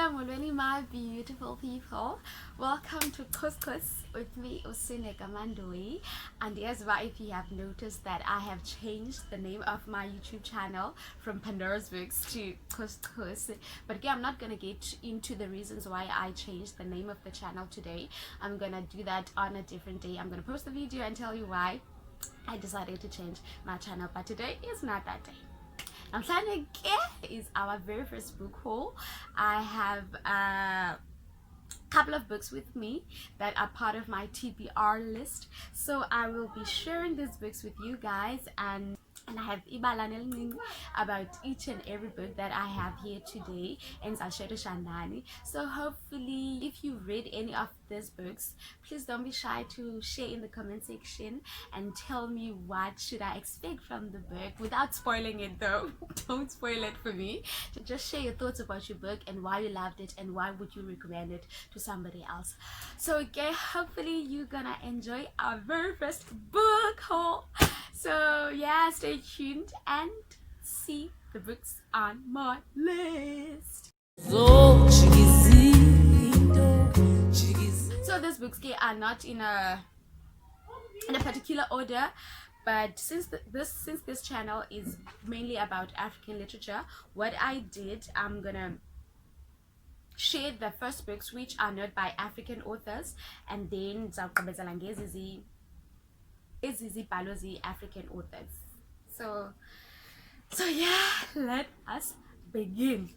Molweni, my beautiful people. Welcome to Couscous with me, Usine Kamandoi. And yes, why if you have noticed that I have changed the name of my YouTube channel from Pandora's Books to Couscous. But again, I'm not gonna get into the reasons why I changed the name of the channel today. I'm gonna do that on a different day. I'm gonna post the video and tell you why I decided to change my channel. But today is not that day. Namhlanje is our very first book haul. I have a couple of books with me that are part of my TBR list, so I will be sharing these books with you guys, and I have ibalan about each and every book that I have here today, and Shandani. So hopefully if you read any of these books, please don't be shy to share in the comment section and tell me what should I expect from the book without spoiling it though. Don't spoil it for me. Just share your thoughts about your book and why you loved it and why would you recommend it to somebody else. So okay, hopefully you're gonna enjoy our very first book haul. So yeah, stay tuned and see the books on my list. So these books are not in a particular order, but since this channel is mainly about African literature, what I did, I'm gonna share the first books which are not by African authors, and then Balozi African authors. So yeah, let us begin.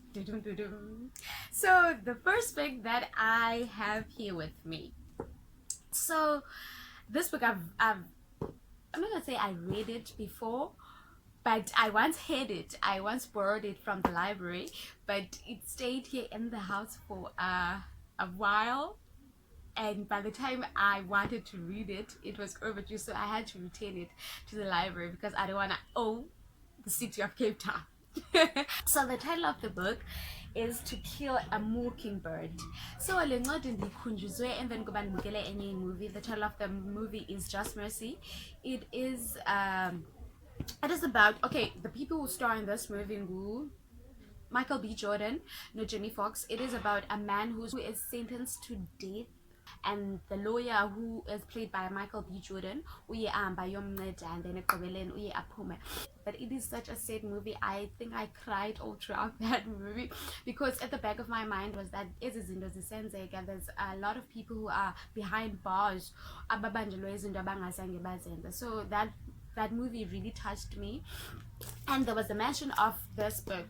So the first book that I have here with me, so this book I'm not gonna say I read it before, but I once had it. I once borrowed it from the library, but it stayed here in the house for a while, and by the time I wanted to read it, it was overdue, so I had to return it to the library because I don't want to owe the city of Cape Town. So the title of the book is To Kill a Mockingbird. So and then movie. The title of the movie is Just Mercy. It is about, okay, the people who star in this movie, Michael B. Jordan, no Jamie Foxx. It is about a man who is sentenced to death, and the lawyer, who is played by Michael B. Jordan, and then but it is such a sad movie. I think I cried all throughout that movie because at the back of my mind was that there's a lot of people who are behind bars, so that movie really touched me, and there was a mention of this book,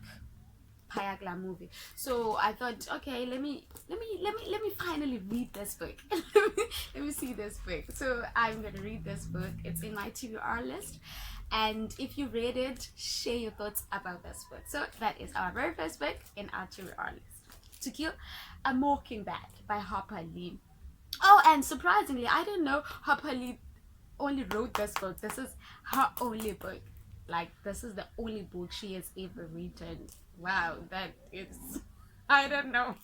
Payagla movie. So I thought, okay, let me finally read this book. let me see this book. So I'm gonna read this book. It's in my TBR list, and if you read it, share your thoughts about this book. So that is our very first book in our TBR list, To Kill a Mockingbird by Harper Lee. Oh, and surprisingly, I didn't know Harper Lee only wrote this book. This is her only book. Like, this is the only book she has ever written. Wow, that is, I don't know.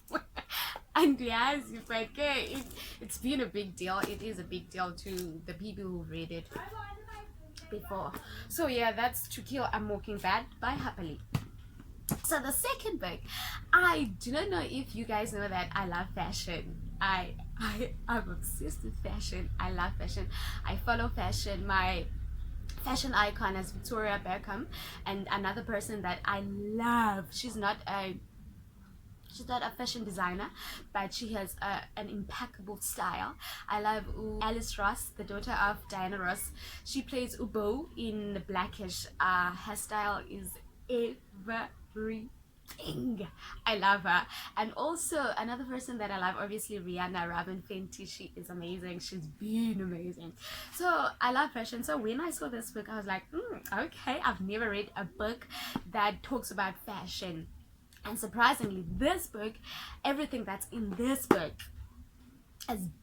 And yes, but okay, it's been a big deal. It is a big deal to the people who read it before. So yeah, that's To Kill a Mockingbird by Harper Lee. So the second book, I do not know if you guys know that I love fashion. I'm obsessed with fashion. I love fashion. I follow fashion. My fashion icon is Victoria Beckham, and another person that I love, she's not a fashion designer, but she has an impeccable style. I love Alice Ross, the daughter of Diana Ross. She plays Ubo in Blackish. Her style is everything. I love her. And also another person that I love, obviously Rihanna Robin Fenty. She is amazing. She's been amazing. So I love fashion. So when I saw this book, I was like, okay, I've never read a book that talks about fashion. And surprisingly, this book, everything that's in this book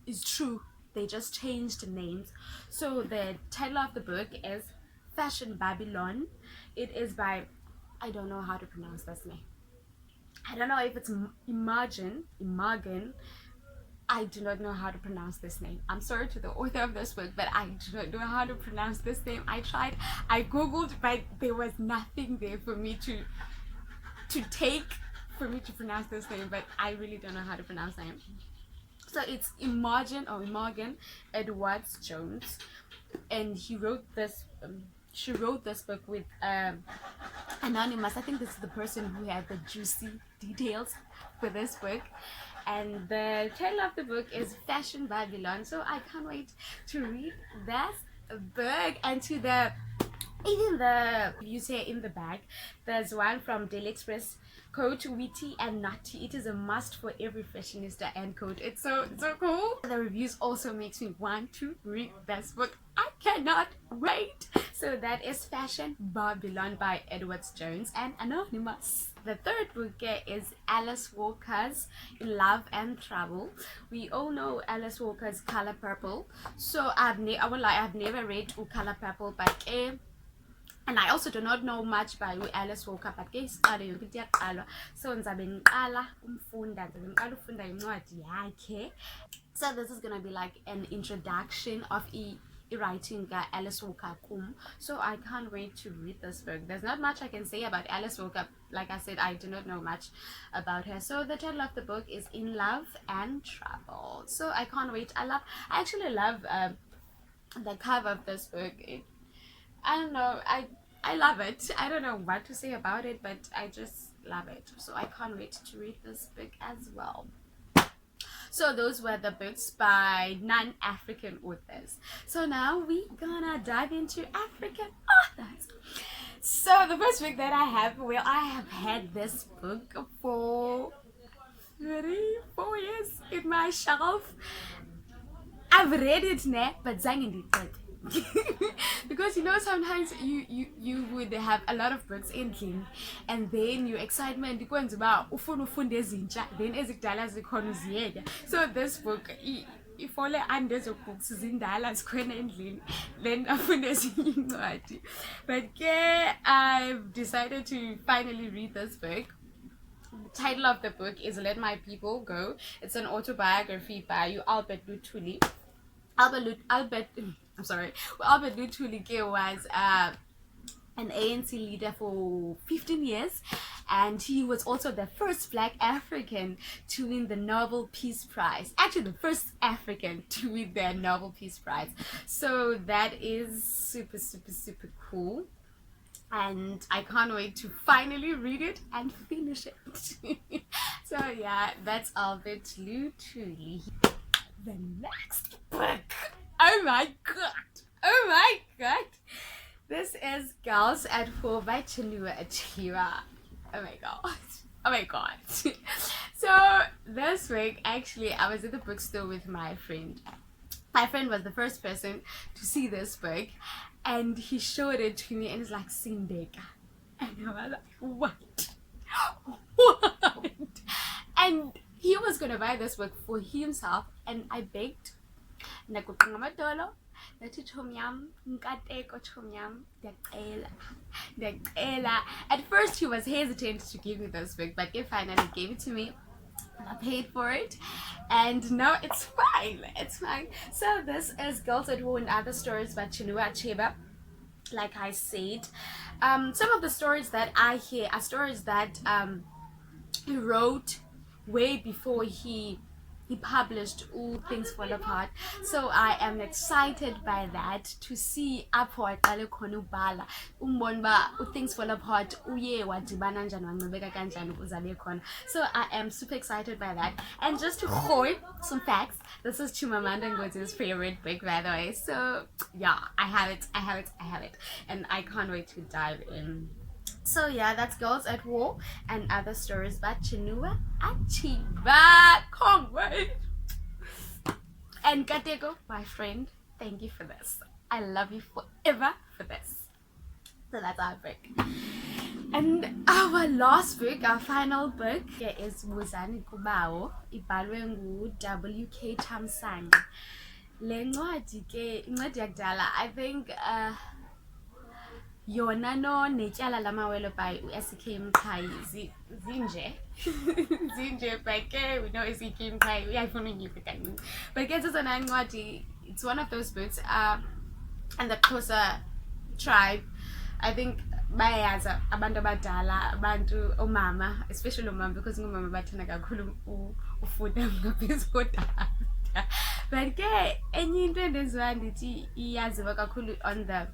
is true. They just changed names. So the title of the book is Fashion Babylon. It is by, I don't know how to pronounce this name. I don't know if it's Imogen. I do not know how to pronounce this name. I'm sorry to the author of this book, but I do not know how to pronounce this name. I tried, I googled, but there was nothing there for me to take for me to pronounce this name, but I really don't know how to pronounce the name. So it's Imogen Edwards Jones, and she wrote this book with anonymous. I think this is the person who had the juicy details for this book. And the title of the book is Fashion Babylon. So I can't wait to read that book. And to the even the reviews here in the back, there's one from Daily Express. Quote, witty and nutty. It is a must for every fashionista, end quote. It's so cool. The reviews also makes me want to read this book. I cannot wait. So that is Fashion Babylon by Edwards Jones and Anonymous. The third book is Alice Walker's In Love and Trouble. We all know Alice Walker's Color Purple. So I've never read Color Purple, but and I also do not know much by Alice Walker, but so so this is gonna be like an introduction of writing Alice Walker Kum. So I can't wait to read this book. There's not much I can say about Alice Walker. Like I said, I do not know much about her. So the title of the book is In Love and Trouble. So I can't wait. I actually love the cover of this book. I don't know, I love it. I don't know what to say about it, but I just love it. So I can't wait to read this book as well. So those were the books by non-African authors. So now we're gonna dive into African authors. So the first book that I have, well, I have had this book for 3-4 years in my shelf. I've read it now, but because you know, sometimes you would have a lot of books in endlini, and then your excitement ikwenza uba ufuna ufunda ezintsha, then ezikudala zikhona uziyeka. So this book ifole under ezo books zindala zikhona endlini, then afuna ezinye incwadi. But I've decided to finally read this book. The title of the book is Let My People Go. It's an autobiography by Albert Luthuli. Albert Luthuli was an ANC leader for 15 years, and he was also the first Black African to win the Nobel Peace Prize. Actually, the first African to win the Nobel Peace Prize. So that is super cool, and I can't wait to finally read it and finish it. So yeah, that's Albert Luthuli. The next book, oh my god, this is Girls at 4 by Chinua Achebe. Oh my god. So this week, actually, I was at the bookstore with my friend. My friend was the first person to see this book, and he showed it to me, and it's like Sindeka, and I was like, what? And he was gonna buy this book for himself, and I begged. At first he was hesitant to give me this book, but he finally gave it to me. I paid for it, and now it's fine. So this is Girls at War and Other Stories by Chinua Achebe. Like I said, some of the stories that I hear are stories that he wrote way before he published All Things Fall Apart. So I am excited by that, to see apho aqale khona ubhala umbona Things Fall Apart uye wadibana njani wancebeka kanjani uzabe khona. So I am super excited by that. And just to quote some facts, this is Chimamanda Ngozi's favorite book, by the way. So yeah, I have it, and I can't wait to dive in. So yeah, that's Girls at War and Other Stories by Chinua Achebe. Can't wait. And Kateko, my friend, thank you for this. I love you forever for this. So that's our book. And our last book, our final book, is Wuzani Kubawo, ibhalwe ngu-W.K. Thamsanqa. Le ncwadi ke incwadi yakudala, I think yona no netyala lamawele by u-S.K. Mqhayi zinje but we know S.K. Mqhayi uyayifuna unyife kancinci, but ke zezona ncwadi, it's one of those books, and the Xhosa tribe, I think bayayazi abantu abadala, abantu omama, especially omama, because ngomama bathanda kakhulu ufunda ngaphezu kodada. But ke enye into endenziwa ndithi iyaziwa kakhulu on the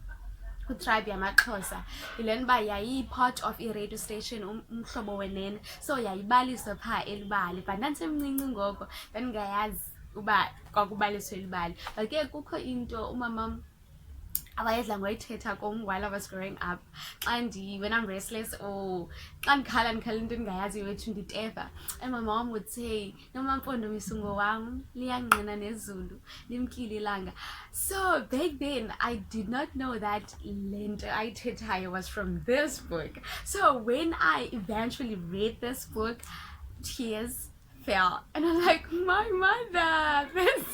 tribe yamaXhosa yilena uba yayi-part of i-radio station umhlobo wenene, so yayibaliswa phaa elibali, but ndandisemncinci ngoko ndandingayazi uba kwakubaliswa elibali. But ke kukho into umamam awayedla ngoyithetha kum while I was growing up. When I'm restless or xa ndikhala into endingayaziyo wethu nditefa, and my mom would say, noma mpondomisungo wam liyangqina nezulu limkile ilanga. So back then I did not know that lento ayithethayo was from this book. So when I eventually read this book, tears fell, and I'm like, my mother, this,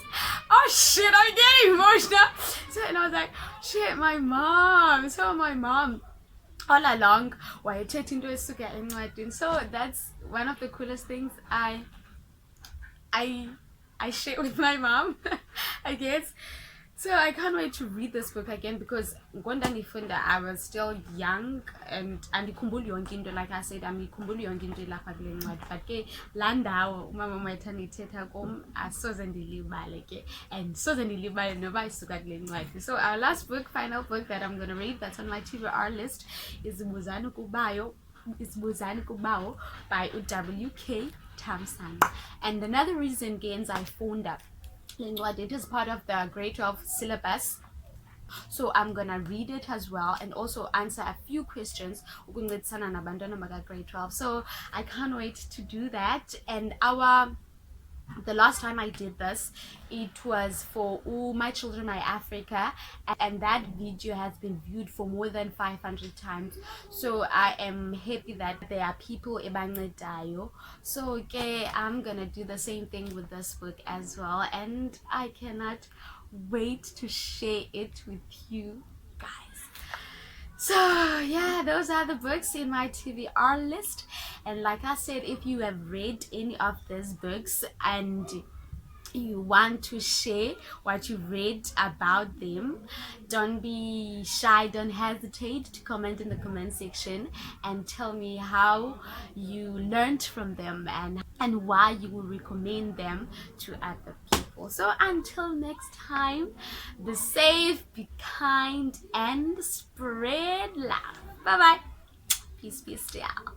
oh shit, I'm getting emotional. So, and I was like, shit, my mom. So my mom all along wayethetha into esuka encwadini. So that's one of the coolest things I share with my mom, I guess. So I can't wait to read this book again, because ngondandifunda I was still young and andikhumbuli yonke into, like I said, andikhumbuli yonke into ilapha kule ncwadi. But ke laa ndawo umama wayethanda ithetha kum asoze ndilibale ke, and soze ndilibale noba isuka kule ncwadi. So our last book, final book that I'm going to read that's on my TBR list is Buzani Kubawo by W.K. Thompson. And another reason gains I phoned up, it is part of the grade 12 syllabus, so I'm gonna read it as well and also answer a few questions grade 12. So I can't wait to do that. And the last time I did this, it was for My Children, My Africa, and that video has been viewed for more than 500 times. So I am happy that there are people ebancedayo. So okay, I'm gonna do the same thing with this book as well, and I cannot wait to share it with you guys. So yeah, those are the books in my TBR list. And like I said, if you have read any of these books and you want to share what you read about them, don't be shy, don't hesitate to comment in the comment section and tell me how you learned from them and why you will recommend them to other people. So until next time, be safe, be kind, and spread love. Bye bye. Peace, peace, out.